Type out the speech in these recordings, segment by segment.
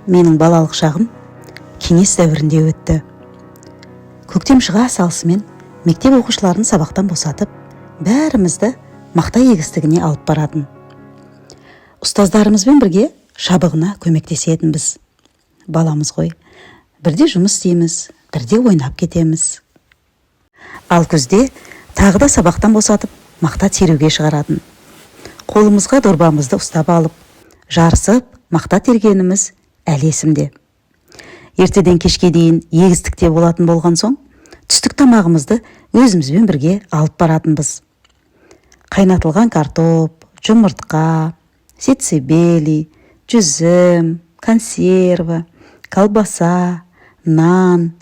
Менің балалық шағым кеңес дәуірінде өтті. Көктем шыға салысымен мектеп оқушыларын сабақтан босатып, бәрімізді мақта егістігіне алып баратын. Ұстаздарымызбен бірге шабығына көмектесетінбіз. Баламыз ғой, бірде жұмыс істейміз, бірде ойнап кетеміз. Ал күзде тағы да сабақтан босатып, мақта теруге шығаратын. Қолымызға дорбамызды ұстап алып, жарысып, мақта тергеніміз әлі есімде. Ертеден кешке дейін егістікте болатын болған соң, түстік тамағымызды өзімізбен бірге алып баратынбыз. Қайнатылған картоп, жұмыртқа, сецебели, жүзім, консерва, колбаса, нан,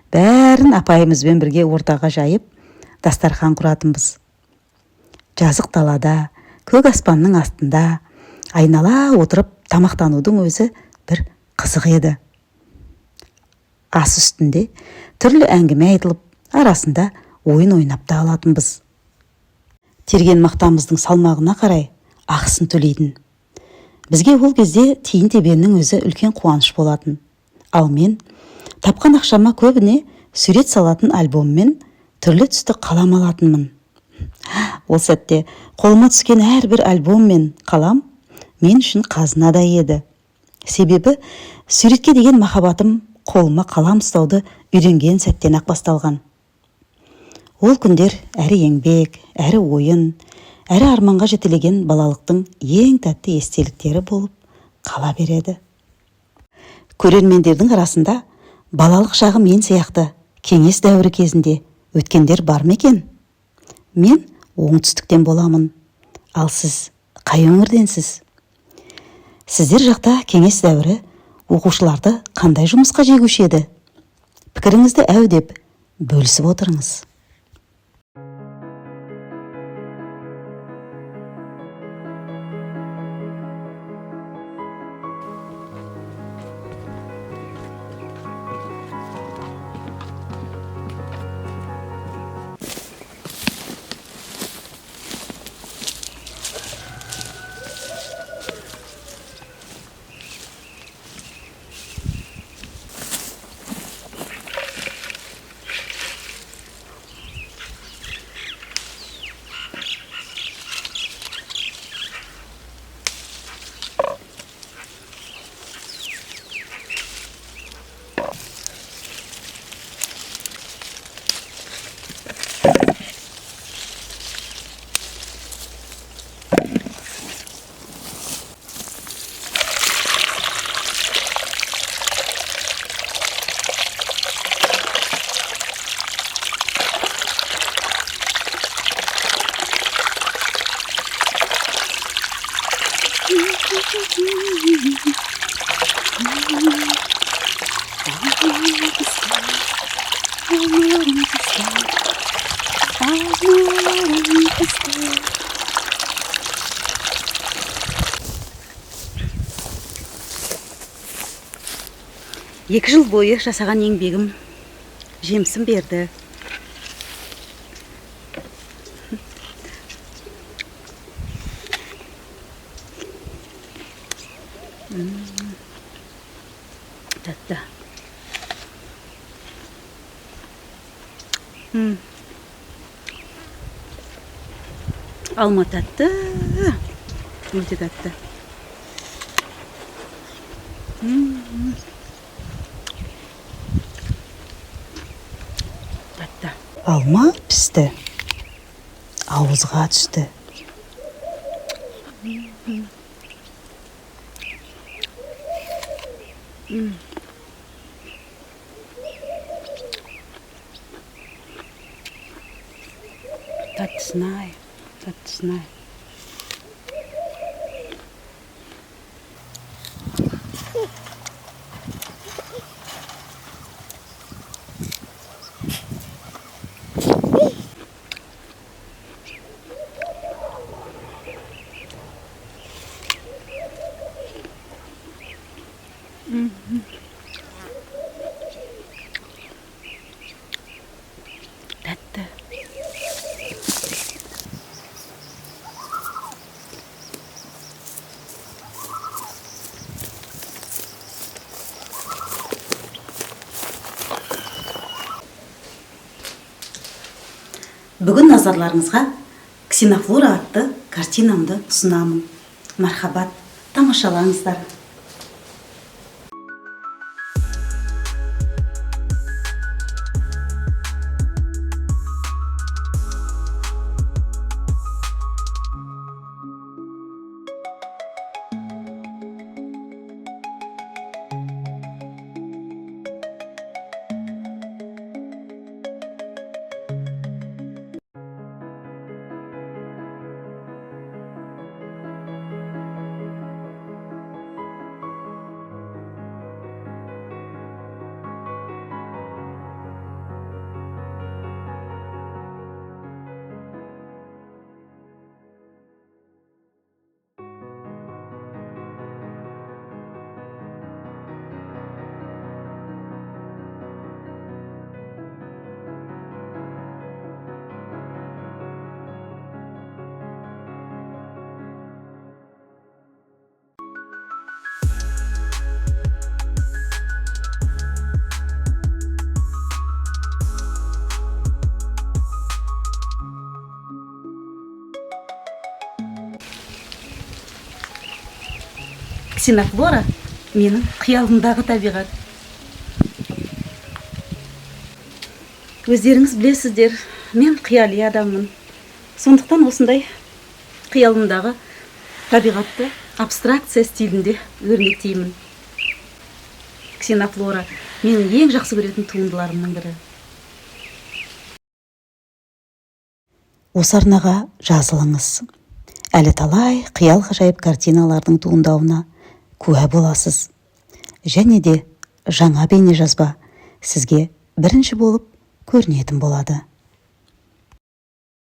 бәрін апайымызбен бірге ортаға жайып, дастархан құратынбыз. Жазық далада, көк аспанның астында айнала отырып тамақтанудың өзі бір қызық еді. Ас үстінде түрлі әңгіме айтылып, арасында ойын ойнап та алатынбыз. Терген мақтамыздың салмағына қарай ақысын төлейтін. Бізге ол кезде тиын тебеннің өзі үлкен қуаныш болатын. Ал мен тапқан ақшама көбіне сурет салатын альбоммен түрлі түсті қалам алатынмын. Ол сәтте қолыма түскен әрбір альбом мен қалам мен үшін қазынадай еді. Себебі суретке деген махаббатым қолыма қалам ұстауды үйренген сәттен ақ басталған. Ол күндер әрі еңбек, әрі ойын, әрі арманға жетелеген балалықтың ең тәтті естеліктері болып қала береді. Көрермендердің арасында балалық шағы мен сияқты кеңес дәуірі кезінде өткендер бар ма екен? Мен оңтүстіктен боламын. Ал сіз қай өңірденсіз? Сіздер жақта кеңес дәуірі оқушыларды қандай жұмысқа жегуші еді? Пікіріңізді әу деп бөлісіп отырыңыз. Екі жыл бойы жасаған еңбегім жемісін берді. Тәтті. Алма тәтті. Өте тәтті. Тәтті. Алма пісті. Ауызға түсті. Tatlısına-ай, tatlısына-ай. Тәтті. Бүгін назарларыңызға Ксенофлора атты картинамды ұсынамын. Мархабат, тамашалаңыздар. Ксенофлора менің қиялымдағы табиғат. Өздеріңіз білесіздер, мен қияли адаммын. Сондықтан осындай қиялымдағы табиғатты абстракция стилінде өрнектеймін. Ксенофлора менің ең жақсы көретін туындыларымның бірі. Осы арнаға жазылыңыз. Әлі талай қиял ғажайып картиналардың туындауына куә боласыз. Және де жаңа бейне жазба сізге бірінші болып көрінетін болады.